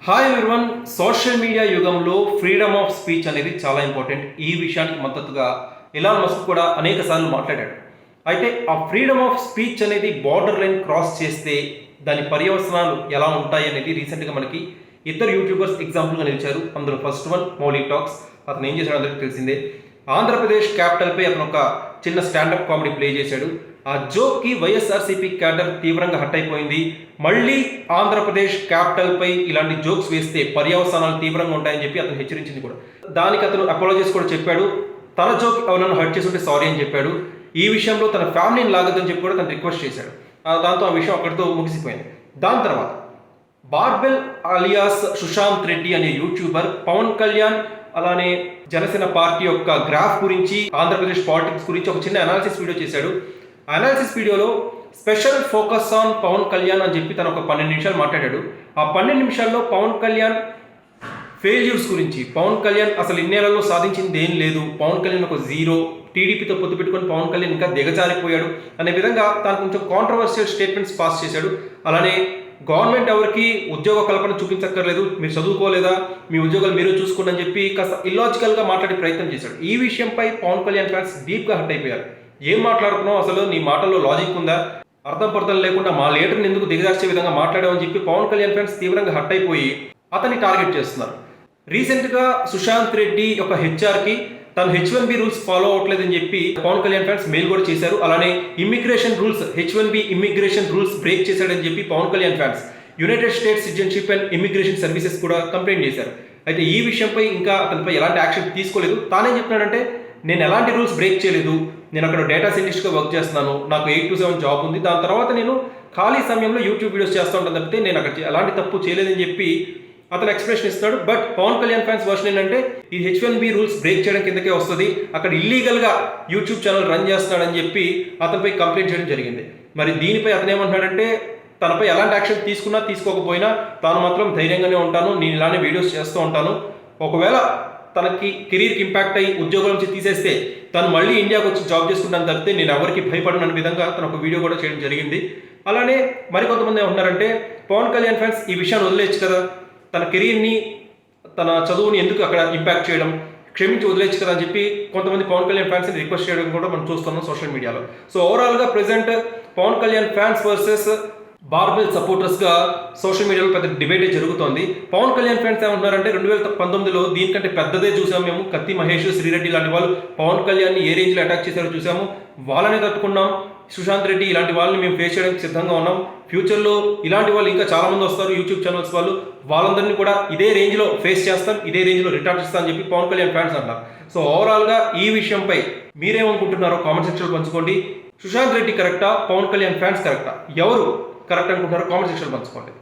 Hi everyone. Social media యుగంలో freedom of speech అనేది చాలా ఇంపార్టెంట్. ఈ విషయానికి మద్దతుగా ఎలాన్ మస్క్ కూడా అనేక సార్లు మాట్లాడాడు. అయితే ఆ ఫ్రీడమ్ ఆఫ్ స్పీచ్ అనేది బార్డర్ లైన్ క్రాస్ చేస్తే దాని పర్యవసనాలు ఎలా ఉంటాయి అనేది రీసెంట్గా మనకి ఇద్దరు యూట్యూబర్స్ ఎగ్జాంపుల్గా నిలిచారు. అందులో ఫస్ట్ వన్ మౌలిక్ టాక్స్. అతను ఏం చేశాడు అందరికీ తెలిసిందే. ఆంధ్రప్రదేశ్ క్యాపిటల్పై అతను ఒక చిన్న స్టాండప్ కామెడీ ప్లే చేశాడు. ఆ జోక్కి వైఎస్ఆర్సీపీ క్యాడర్ తీవ్రంగా హట్ అయిపోయింది. మళ్ళీ ఆంధ్రప్రదేశ్ క్యాపిటల్పై ఇలాంటి జోక్స్ వేస్తే పర్యవసానాలు తీవ్రంగా ఉంటాయని చెప్పి అతను హెచ్చరించింది కూడా. దానికి అతను అపాలజీస్ కూడా చెప్పాడు. తన జోక్ ఎవరైనా హర్ట్ చేస్తుంటే సారీ అని చెప్పాడు. ఈ విషయంలో తన ఫ్యామిలీని లాగదని చెప్పి కూడా తను రిక్వెస్ట్ చేశాడు. దాంతో ఆ విషయం అక్కడితో ముగిసిపోయింది. దాని తర్వాత బార్బెల్ అలియాస్ సుశాంత్ రెడ్డి అనే యూట్యూబర్ పవన్ కళ్యాణ్ అలానే జనసేన పార్టీ యొక్క గ్రాఫ్ గురించి, ఆంధ్రప్రదేశ్ పాలిటిక్స్ గురించి ఒక చిన్న అనాలిసిస్ వీడియో చేశాడు. ఆ అనాలిసిస్ వీడియోలో special focus on Pawan Kalyan అని చెప్పి తను ఒక 12 నిమిషాలు మాట్లాడాడు. ఆ 12 నిమిషాల్లో పవన్ కళ్యాణ్ ఫెయిల్యూర్స్ గురించి, పవన్ కళ్యాణ్ అసలు ఇన్నేళ్లలో సాధించింది ఏం లేదు, పవన్ కళ్యాణ్ ఒక జీరో, టీడీపీతో పొత్తు పెట్టుకొని పవన్ కళ్యాణ్ ఇంకా దిగజారిపోయాడు అనే విధంగా తాను కొంచెం కాంట్రవర్షియల్ స్టేట్మెంట్స్ పాస్ చేశాడు. అలానే గవర్నమెంట్ ఎవరికి ఉద్యోగ కల్పన చూపించక్కర్లేదు, మీరు చదువుకోలేదా, మీ ఉద్యోగాలు మీరు చూసుకోండి అని చెప్పి కాస్త ఇల్లాజికల్గా మాట్లాడే ప్రయత్నం చేశాడు. ఈ విషయంపై పవన్ కళ్యాణ్ ఫ్యాన్స్ డీప్గా హర్ట్ అయిపోయారు. ఏం మాట్లాడుతున్నావు, అసలు నీ మాటల్లో లాజిక్ ఉందా, అర్థం పర్థం లేకుండా మా లీడర్ని ఎందుకు దిగజార్చే విధంగా మాట్లాడామని చెప్పి పవన్ కళ్యాణ్ ఫ్యాన్స్ తీవ్రంగా హర్ట్ అయిపోయి అతన్ని టార్గెట్ చేస్తున్నారు. రీసెంట్గా సుశాంత్ రెడ్డి ఒక హెచ్ఆర్కి తను H1B రూల్స్ ఫాలో అవ్వట్లేదని చెప్పి పవన్ కళ్యాణ్ ఫ్యాన్స్ మెయిల్ కూడా చేశారు. అలానే immigration rules, H1B immigration rules break చేశాడని చెప్పి Pawan Kalyan fans United States citizenship and immigration services కూడా కంప్లైంట్ చేశారు. అయితే ఈ విషయంపై ఇంకా అతనిపై ఎలాంటి యాక్షన్ తీసుకోలేదు. తానేం చెప్తున్నాడంటే, నేను ఎలాంటి రూల్స్ బ్రేక్ చేయలేదు, నేను అక్కడ డేటా సైంటిస్ట్గా వర్క్ చేస్తున్నాను, నాకు 8 to 7 జాబ్ ఉంది, దాని తర్వాత నేను ఖాళీ సమయంలో యూట్యూబ్ వీడియోస్ చేస్తూ ఉంటాను తప్పితే నేను అక్కడ ఎలాంటి తప్పు చేయలేదని చెప్పి అతను ఎక్స్ప్రెషన్ ఇస్తున్నాడు. But Pawan Kalyan fans version ఏంటంటే, ఈ H1B రూల్స్ బ్రేక్ చేయడం కిందకే వస్తుంది, అక్కడ ఇల్లీగల్గా యూట్యూబ్ ఛానల్ రన్ చేస్తున్నాడని చెప్పి అతనిపై కంప్లైంట్ చేయడం జరిగింది. మరి దీనిపై అతను ఏమంటున్నాడంటే, తనపై ఎలాంటి యాక్షన్ తీసుకున్నా తీసుకోకపోయినా తాను మాత్రం ధైర్యంగానే ఉంటాను, నేను ఇలానే వీడియోస్ చేస్తూ ఉంటాను, ఒకవేళ తనకి కెరీర్కి ఇంపాక్ట్ అయ్యి ఉద్యోగం నుంచి తీసేస్తే తను మళ్ళీ ఇండియాకి వచ్చి జాబ్ చేసుకుంటాను తప్పితే నేను ఎవరికి భయపడను అనే విధంగా తను ఒక వీడియో కూడా చేయడం జరిగింది. అలానే మరికొంతమంది ఏమంటున్నారంటే, పవన్ కళ్యాణ్ ఫ్యాన్స్ ఈ విషయాన్ని వదిలేయచ్చు కదా, తన కెరీర్ని, తన చదువుని ఎందుకు అక్కడ ఇంపాక్ట్ చేయడం, క్షమించి వదిలేచ్చు కదా అని చెప్పి కొంతమంది పవన్ కళ్యాణ్ ఫ్యాన్స్ని రిక్వెస్ట్ చేయడం కూడా మనం చూస్తున్నాం సోషల్ మీడియాలో. సో ఓవరాల్గా present Pawan Kalyan fans versus బార్బెల్ సపోర్టర్స్గా సోషల్ మీడియాలో పెద్ద డిబేటే జరుగుతోంది. పవన్ కళ్యాణ్ ఫ్యాన్స్ ఏమంటున్నారంటే, 2019లో దీనికంటే పెద్దదే చూసాము మేము, కత్తి మహేష్, శ్రీరెడ్డి లాంటి వాళ్ళు పవన్ కళ్యాణ్ని ఏ రేంజ్లో అటాక్ చేశారో చూసాము, వాళ్ళనే తట్టుకున్నాం, సుశాంత్ రెడ్డి ఇలాంటి వాళ్ళని మేము ఫేస్ చేయడానికి సిద్ధంగా ఉన్నాం, ఫ్యూచర్లో ఇలాంటి వాళ్ళు ఇంకా చాలామంది వస్తారు యూట్యూబ్ ఛానల్స్ వాళ్ళు, వాళ్ళందరినీ కూడా ఇదే రేంజ్లో ఫేస్ చేస్తాం, ఇదే రేంజ్లో రిటార్ట్ చేస్తాం అని చెప్పి పవన్ కళ్యాణ్ ఫ్యాన్స్ అంటారు. సో ఓవరాల్గా ఈ విషయంపై మీరేమనుకుంటున్నారో కామెంట్ సెక్షన్లో పంచుకోండి. సుశాంత్ రెడ్డి కరెక్టా, పవన్ కళ్యాణ్ ఫ్యాన్స్ కరెక్టా, ఎవరు కరెక్ట్ అనుకుంటున్నారో కామెంట్ సెక్షన్లో పంచుకోండి.